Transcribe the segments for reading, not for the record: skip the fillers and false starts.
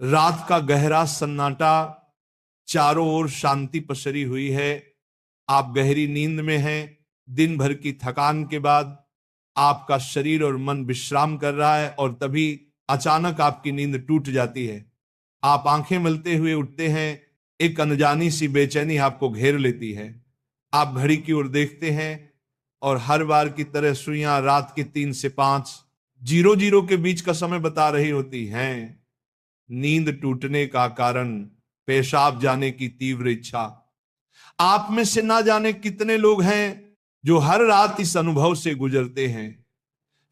रात का गहरा सन्नाटा, चारों ओर शांति पसरी हुई है। आप गहरी नींद में हैं। दिन भर की थकान के बाद आपका शरीर और मन विश्राम कर रहा है और तभी अचानक आपकी नींद टूट जाती है। आप आंखें मलते हुए उठते हैं। एक अनजानी सी बेचैनी आपको घेर लेती है। आप घड़ी की ओर देखते हैं और हर बार की तरह सुइयां रात के 3 से 5 0 के बीच का समय बता रही होती हैं। नींद टूटने का कारण पेशाब जाने की तीव्र इच्छा। आप में से ना जाने कितने लोग हैं जो हर रात इस अनुभव से गुजरते हैं।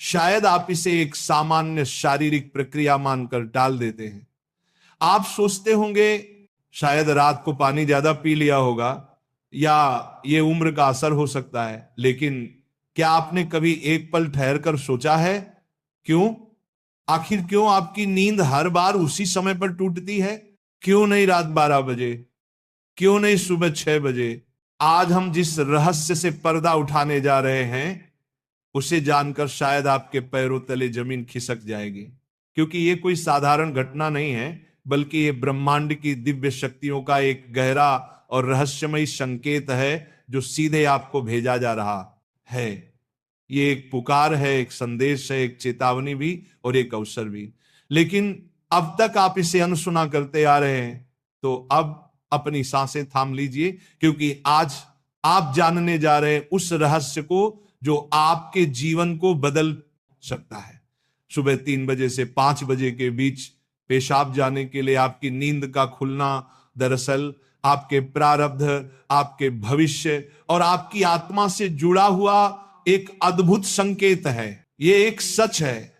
शायद आप इसे एक सामान्य शारीरिक प्रक्रिया मानकर टाल देते हैं। आप सोचते होंगे शायद रात को पानी ज्यादा पी लिया होगा या ये उम्र का असर हो सकता है, लेकिन क्या आपने कभी एक पल ठहर कर सोचा है क्यों? आखिर क्यों आपकी नींद हर बार उसी समय पर टूटती है? क्यों नहीं रात 12 बजे? क्यों नहीं सुबह 6 बजे? आज हम जिस रहस्य से पर्दा उठाने जा रहे हैं उसे जानकर शायद आपके पैरों तले जमीन खिसक जाएगी, क्योंकि ये कोई साधारण घटना नहीं है, बल्कि ये ब्रह्मांड की दिव्य शक्तियों का एक गहरा और रहस्यमयी संकेत है जो सीधे आपको भेजा जा रहा है। ये एक पुकार है, एक संदेश है, एक चेतावनी भी और एक अवसर भी। लेकिन अब तक आप इसे अनसुना करते आ रहे हैं, तो अब अपनी सांसें थाम लीजिए, क्योंकि आज आप जानने जा रहे हैं उस रहस्य को जो आपके जीवन को बदल सकता है। सुबह 3 बजे से 5 बजे के बीच पेशाब जाने के लिए आपकी नींद का खुलना दरअसल आपके प्रारब्ध, आपके भविष्य और आपकी आत्मा से जुड़ा हुआ एक अद्भुत संकेत है। ये एक सच है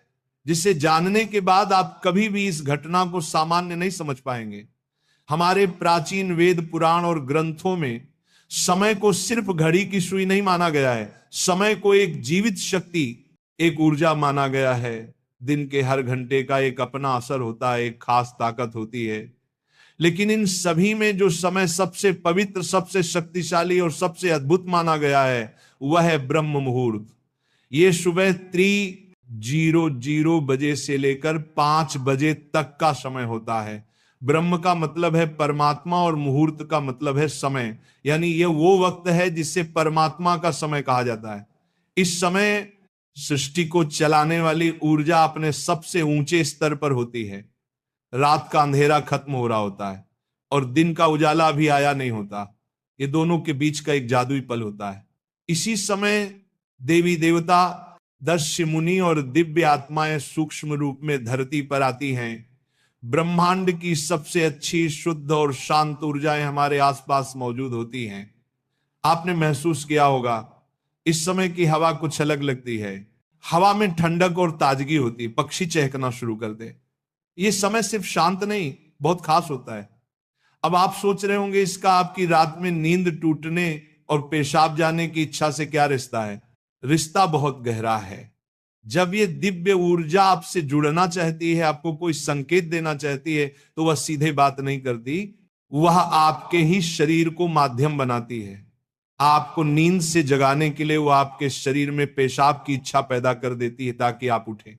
जिसे जानने के बाद आप कभी भी इस घटना को सामान्य नहीं समझ पाएंगे। हमारे प्राचीन वेद, पुराण और ग्रंथों में समय को सिर्फ घड़ी की सुई नहीं माना गया है। समय को एक जीवित शक्ति, एक ऊर्जा माना गया है। दिन के हर घंटे का एक अपना असर होता है, एक खास ताकत होती है। लेकिन इन सभी में जो समय सबसे पवित्र, सबसे शक्तिशाली और सबसे अद्भुत माना गया है वह है ब्रह्म मुहूर्त। ये सुबह 3:00 से लेकर 5 बजे तक का समय होता है। ब्रह्म का मतलब है परमात्मा और मुहूर्त का मतलब है समय, यानी ये वो वक्त है जिसे परमात्मा का समय कहा जाता है। इस समय सृष्टि को चलाने वाली ऊर्जा अपने सबसे ऊंचे स्तर पर होती है। रात का अंधेरा खत्म हो रहा होता है और दिन का उजाला अभी आया नहीं होता। ये दोनों के बीच का एक जादुई पल होता है। इसी समय देवी देवता, दर्श मुनि और दिव्य आत्माएं सूक्ष्म रूप में धरती पर आती हैं। ब्रह्मांड की सबसे अच्छी, शुद्ध और शांत ऊर्जाएं हमारे आसपास मौजूद होती हैं। आपने महसूस किया होगा इस समय की हवा कुछ अलग लगती है। हवा में ठंडक और ताजगी होती, पक्षी चहकना शुरू करते। ये समय सिर्फ शांत नहीं, बहुत खास होता है। अब आप सोच रहे होंगे इसका आपकी रात में नींद टूटने और पेशाब जाने की इच्छा से क्या रिश्ता है? रिश्ता बहुत गहरा है। जब ये दिव्य ऊर्जा आपसे जुड़ना चाहती है, आपको कोई संकेत देना चाहती है, तो वह सीधे बात नहीं करती, वह आपके ही शरीर को माध्यम बनाती है। आपको नींद से जगाने के लिए वह आपके शरीर में पेशाब की इच्छा पैदा कर देती है ताकि आप उठें।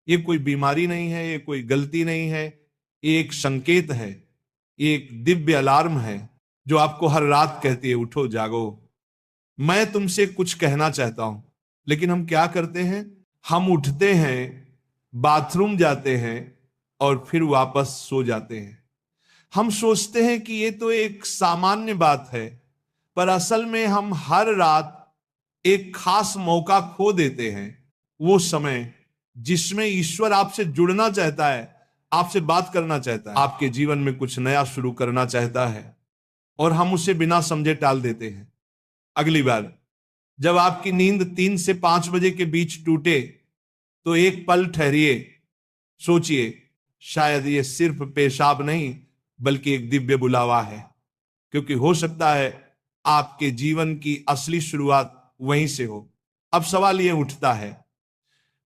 ये कोई बीमारी नहीं है, ये कोई गलती नहीं है, ये एक संकेत है, ये एक दिव्य अलार्म है जो आपको हर रात कहती है उठो, जागो। मैं तुमसे कुछ कहना चाहता हूं। लेकिन हम क्या करते हैं? हम उठते हैं, बाथरूम जाते हैं और फिर वापस सो जाते हैं। हम सोचते हैं कि ये तो एक सामान्य बात है, पर असल में हम हर रात एक खास मौका खो देते हैं। वो समय जिसमें ईश्वर आपसे जुड़ना चाहता है, आपसे बात करना चाहता है, आपके जीवन में कुछ नया शुरू करना चाहता है, और हम उसे बिना समझे टाल देते हैं। अगली बार जब आपकी नींद 3 से 5 बजे के बीच टूटे तो एक पल ठहरिए, सोचिए, शायद ये सिर्फ पेशाब नहीं बल्कि एक दिव्य बुलावा है, क्योंकि हो सकता है आपके जीवन की असली शुरुआत वहीं से हो। अब सवाल ये उठता है,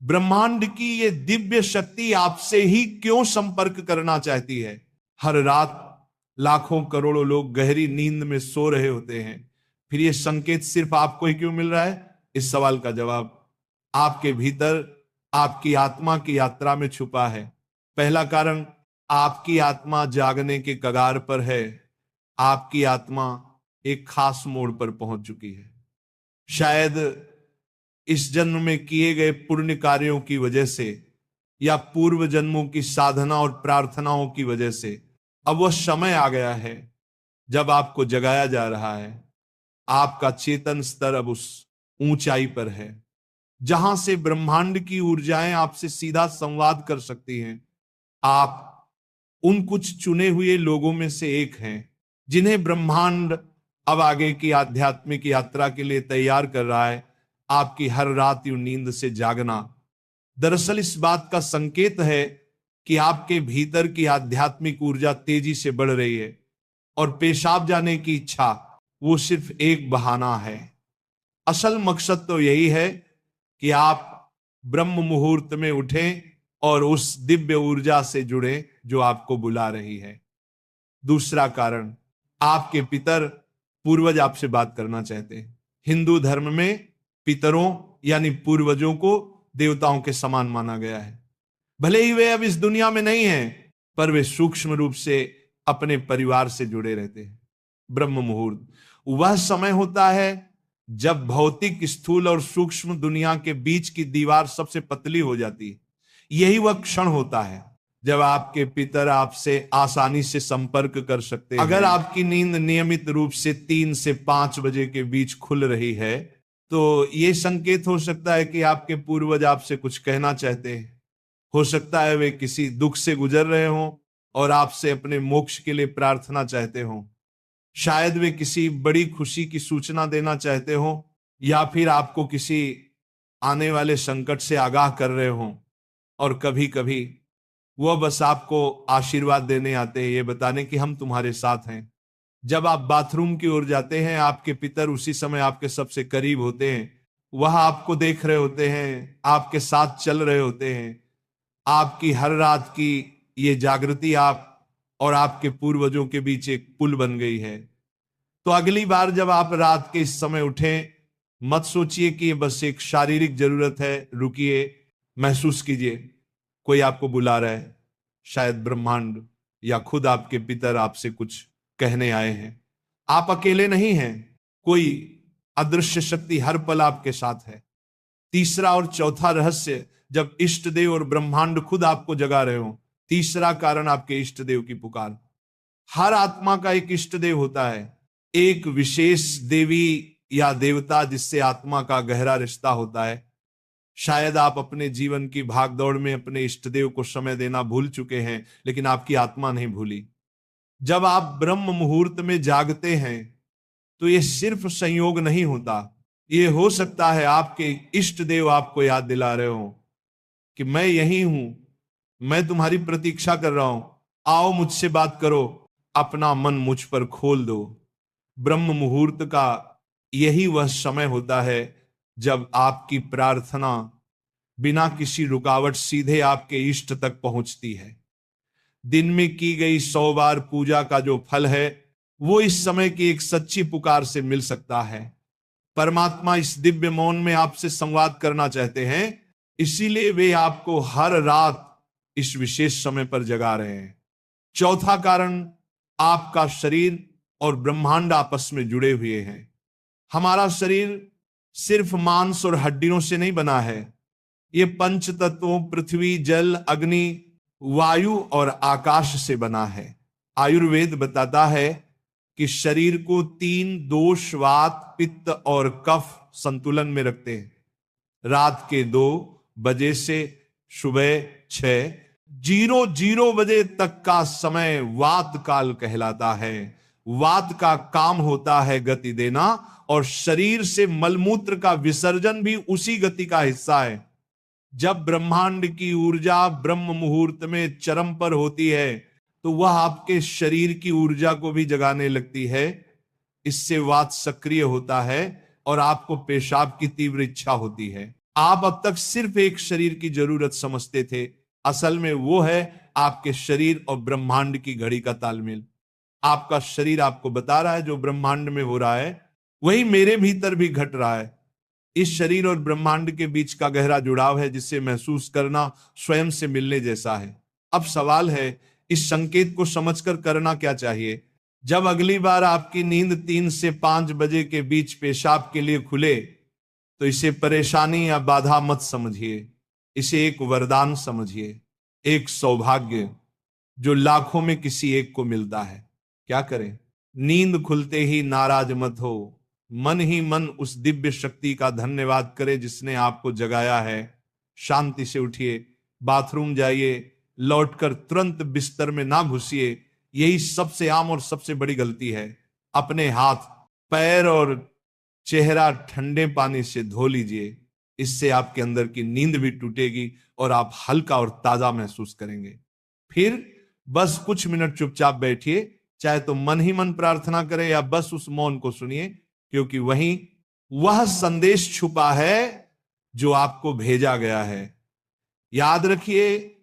ब्रह्मांड की ये दिव्य शक्ति आपसे ही क्यों संपर्क करना चाहती है? हर रात लाखों करोड़ों लोग गहरी नींद में सो रहे होते हैं, फिर ये संकेत सिर्फ आपको ही क्यों मिल रहा है? इस सवाल का जवाब आपके भीतर, आपकी आत्मा की यात्रा में छुपा है। पहला कारण आपकी आत्मा जागने के कगार पर है। आपकी आत्मा एक खास मोड़ पर पहुंच चुकी है। शायद इस जन्म में किए गए पुण्य कार्यों की वजह से या पूर्व जन्मों की साधना और प्रार्थनाओं की वजह से अब वह समय आ गया है जब आपको जगाया जा रहा है। आपका चेतन स्तर अब उस ऊंचाई पर है जहां से ब्रह्मांड की ऊर्जाएं आपसे सीधा संवाद कर सकती हैं। आप उन कुछ चुने हुए लोगों में से एक हैं जिन्हें ब्रह्मांड अब आगे की आध्यात्मिक यात्रा के लिए तैयार कर रहा है। आपकी हर रात यूं नींद से जागना दरअसल इस बात का संकेत है कि आपके भीतर की आध्यात्मिक ऊर्जा तेजी से बढ़ रही है और पेशाब जाने की इच्छा वो सिर्फ एक बहाना है। असल मकसद तो यही है कि आप ब्रह्म मुहूर्त में उठें और उस दिव्य ऊर्जा से जुड़े जो आपको बुला रही है। दूसरा कारण, आपके पितर पूर्वज आपसे बात करना चाहते हैं। हिंदू धर्म में पितरों यानी पूर्वजों को देवताओं के समान माना गया है। भले ही वे अब इस दुनिया में नहीं हैं, पर वे सूक्ष्म रूप से अपने परिवार से जुड़े रहते हैं। ब्रह्म मुहूर्त वह समय होता है जब भौतिक, स्थूल और सूक्ष्म दुनिया के बीच की दीवार सबसे पतली हो जाती है। यही वह क्षण होता है जब आपके पितर आपसे आसानी से संपर्क कर सकते हैं। अगर आपकी नींद नियमित रूप से 3 से 5 बजे के बीच खुल रही है तो यह संकेत हो सकता है कि आपके पूर्वज आपसे कुछ कहना चाहते हैं। हो सकता है वे किसी दुख से गुजर रहे हों और आपसे अपने मोक्ष के लिए प्रार्थना चाहते हों। शायद वे किसी बड़ी खुशी की सूचना देना चाहते हों या फिर आपको किसी आने वाले संकट से आगाह कर रहे हों। और कभी कभी वह बस आपको आशीर्वाद देने आते हैं, ये बताने कि हम तुम्हारे साथ हैं। जब आप बाथरूम की ओर जाते हैं, आपके पितर उसी समय आपके सबसे करीब होते हैं। वह आपको देख रहे होते हैं, आपके साथ चल रहे होते हैं। आपकी हर रात की ये जागृति आप और आपके पूर्वजों के बीच एक पुल बन गई है। तो अगली बार जब आप रात के इस समय उठें, मत सोचिए कि ये बस एक शारीरिक जरूरत है। रुकिए, महसूस कीजिए कोई आपको बुला रहा है। शायद ब्रह्मांड या खुद आपके पितर आपसे कुछ कहने आए हैं। आप अकेले नहीं हैं, कोई अदृश्य शक्ति हर पल आपके साथ है। तीसरा और चौथा रहस्य, जब इष्ट देव और ब्रह्मांड खुद आपको जगा रहे हो। तीसरा कारण, आपके इष्ट देव की पुकार। हर आत्मा का एक इष्ट देव होता है, एक विशेष देवी या देवता जिससे आत्मा का गहरा रिश्ता होता है। शायद आप अपने जीवन की भागदौड़ में अपने इष्ट देव को समय देना भूल चुके हैं, लेकिन आपकी आत्मा नहीं भूली। जब आप ब्रह्म मुहूर्त में जागते हैं तो यह सिर्फ संयोग नहीं होता। ये हो सकता है आपके इष्ट देव आपको याद दिला रहे हो कि मैं यही हूं, मैं तुम्हारी प्रतीक्षा कर रहा हूं, आओ मुझसे बात करो, अपना मन मुझ पर खोल दो। ब्रह्म मुहूर्त का यही वह समय होता है जब आपकी प्रार्थना बिना किसी रुकावट सीधे आपके इष्ट तक पहुंचती है। दिन में की गई 100 बार पूजा का जो फल है वो इस समय की एक सच्ची पुकार से मिल सकता है। परमात्मा इस दिव्य मौन में आपसे संवाद करना चाहते हैं, इसीलिए वे आपको हर रात इस विशेष समय पर जगा रहे हैं। चौथा कारण, आपका शरीर और ब्रह्मांड आपस में जुड़े हुए हैं। हमारा शरीर सिर्फ मांस और हड्डियों से नहीं बना है। ये पंच तत्वों पृथ्वी, जल, अग्नि, वायु और आकाश से बना है। आयुर्वेद बताता है कि शरीर को 3 दोष, वात, पित्त और कफ संतुलन में रखते हैं। रात के 2 बजे से सुबह 6:00 बजे तक का समय वात काल कहलाता है। वात का काम होता है गति देना और शरीर से मलमूत्र का विसर्जन भी उसी गति का हिस्सा है। जब ब्रह्मांड की ऊर्जा ब्रह्म मुहूर्त में चरम पर होती है तो वह आपके शरीर की ऊर्जा को भी जगाने लगती है। इससे वात सक्रिय होता है और आपको पेशाब की तीव्र इच्छा होती है। आप अब तक सिर्फ एक शरीर की जरूरत समझते थे, असल में वो है आपके शरीर और ब्रह्मांड की घड़ी का तालमेल। आपका शरीर आपको बता रहा है जो ब्रह्मांड में हो रहा है वही मेरे भीतर भी घट रहा है। इस शरीर और ब्रह्मांड के बीच का गहरा जुड़ाव है जिसे महसूस करना स्वयं से मिलने जैसा है। अब सवाल है, इस संकेत को समझकर करना क्या चाहिए? जब अगली बार आपकी नींद 3 से 5 बजे के बीच पेशाब के लिए खुले, तो इसे परेशानी या बाधा मत समझिए, इसे एक वरदान समझिए, एक सौभाग्य जो लाखों में किसी एक को मिलता है। क्या करें? नींद खुलते ही नाराज मत हो, मन ही मन उस दिव्य शक्ति का धन्यवाद करें जिसने आपको जगाया है। शांति से उठिए, बाथरूम जाइए, लौटकर तुरंत बिस्तर में ना घुसिए। यही सबसे आम और सबसे बड़ी गलती है। अपने हाथ, पैर और चेहरा ठंडे पानी से धो लीजिए, इससे आपके अंदर की नींद भी टूटेगी और आप हल्का और ताजा महसूस करेंगे। फिर बस कुछ मिनट चुपचाप बैठिए, चाहे तो मन ही मन प्रार्थना करें या बस उस मौन को सुनिए, क्योंकि वहीं वह संदेश छुपा है जो आपको भेजा गया है। याद रखिए,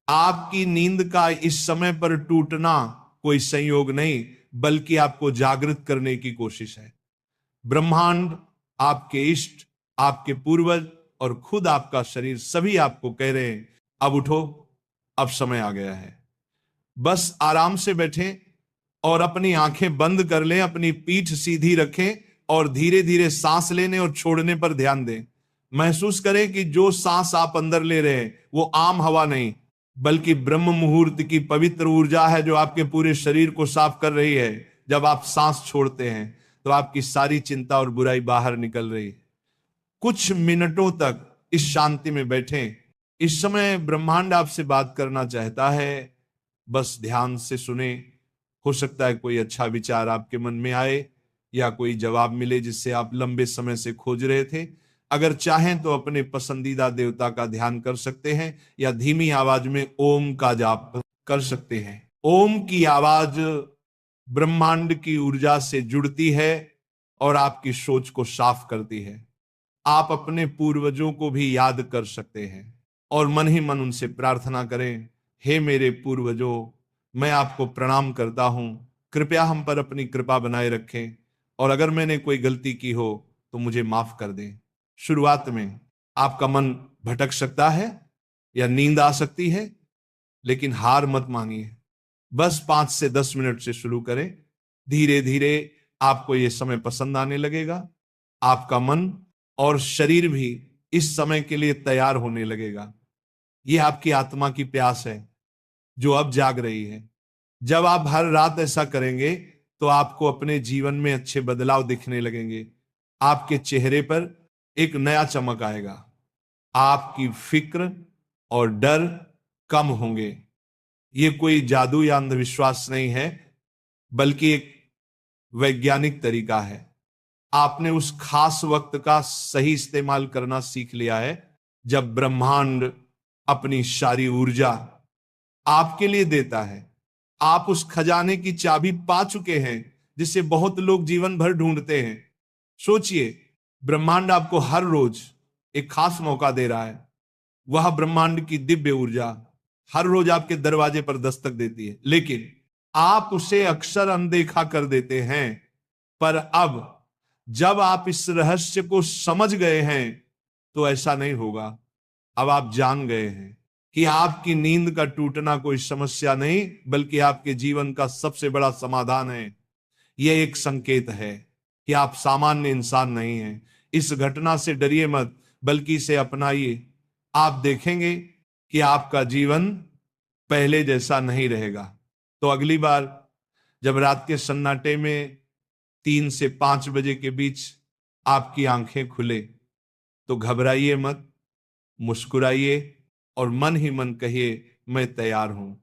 आपकी नींद का इस समय पर टूटना कोई संयोग नहीं, बल्कि आपको जागृत करने की कोशिश है। ब्रह्मांड, आपके इष्ट, आपके पूर्वज और खुद आपका शरीर सभी आपको कह रहे हैं, अब उठो, अब समय आ गया है। बस आराम से बैठें और अपनी आंखें बंद कर लें, अपनी पीठ सीधी रखें और धीरे धीरे सांस लेने और छोड़ने पर ध्यान दें। महसूस करें कि जो सांस आप अंदर ले रहे हैं वो आम हवा नहीं, बल्कि ब्रह्म मुहूर्त की पवित्र ऊर्जा है जो आपके पूरे शरीर को साफ कर रही है। जब आप सांस छोड़ते हैं तो आपकी सारी चिंता और बुराई बाहर निकल रही है। कुछ मिनटों तक इस शांति में बैठें। इस समय ब्रह्मांड आपसे बात करना चाहता है, बस ध्यान से सुने। हो सकता है कोई अच्छा विचार आपके मन में आए या कोई जवाब मिले जिससे आप लंबे समय से खोज रहे थे। अगर चाहें तो अपने पसंदीदा देवता का ध्यान कर सकते हैं या धीमी आवाज में ओम का जाप कर सकते हैं। ओम की आवाज ब्रह्मांड की ऊर्जा से जुड़ती है और आपकी सोच को साफ करती है। आप अपने पूर्वजों को भी याद कर सकते हैं और मन ही मन उनसे प्रार्थना करें, हे मेरे पूर्वजों, मैं आपको प्रणाम करता हूं, कृपया हम पर अपनी कृपा बनाए रखें और अगर मैंने कोई गलती की हो तो मुझे माफ कर दें। शुरुआत में आपका मन भटक सकता है या नींद आ सकती है, लेकिन हार मत मानिए। बस 5 से 10 मिनट से शुरू करें। धीरे धीरे आपको यह समय पसंद आने लगेगा। आपका मन और शरीर भी इस समय के लिए तैयार होने लगेगा। यह आपकी आत्मा की प्यास है जो अब जाग रही है। जब आप हर रात ऐसा करेंगे तो आपको अपने जीवन में अच्छे बदलाव दिखने लगेंगे। आपके चेहरे पर एक नया चमक आएगा। आपकी फिक्र और डर कम होंगे। ये कोई जादू या अंधविश्वास नहीं है, बल्कि एक वैज्ञानिक तरीका है। आपने उस खास वक्त का सही इस्तेमाल करना सीख लिया है जब ब्रह्मांड अपनी सारी ऊर्जा आपके लिए देता है। आप उस खजाने की चाबी पा चुके हैं जिसे बहुत लोग जीवन भर ढूंढते हैं। सोचिए, ब्रह्मांड आपको हर रोज एक खास मौका दे रहा है। वह ब्रह्मांड की दिव्य ऊर्जा हर रोज आपके दरवाजे पर दस्तक देती है, लेकिन आप उसे अक्सर अनदेखा कर देते हैं। पर अब जब आप इस रहस्य को समझ गए हैं तो ऐसा नहीं होगा। अब आप जान गए हैं कि आपकी नींद का टूटना कोई समस्या नहीं, बल्कि आपके जीवन का सबसे बड़ा समाधान है। यह एक संकेत है कि आप सामान्य इंसान नहीं हैं। इस घटना से डरिए मत, बल्कि इसे अपनाइए। आप देखेंगे कि आपका जीवन पहले जैसा नहीं रहेगा। तो अगली बार जब रात के सन्नाटे में 3 से 5 बजे के बीच आपकी आंखें खुले तो घबराइए मत, मुस्कुराइए और मन ही मन कहिए, मैं तैयार हूं।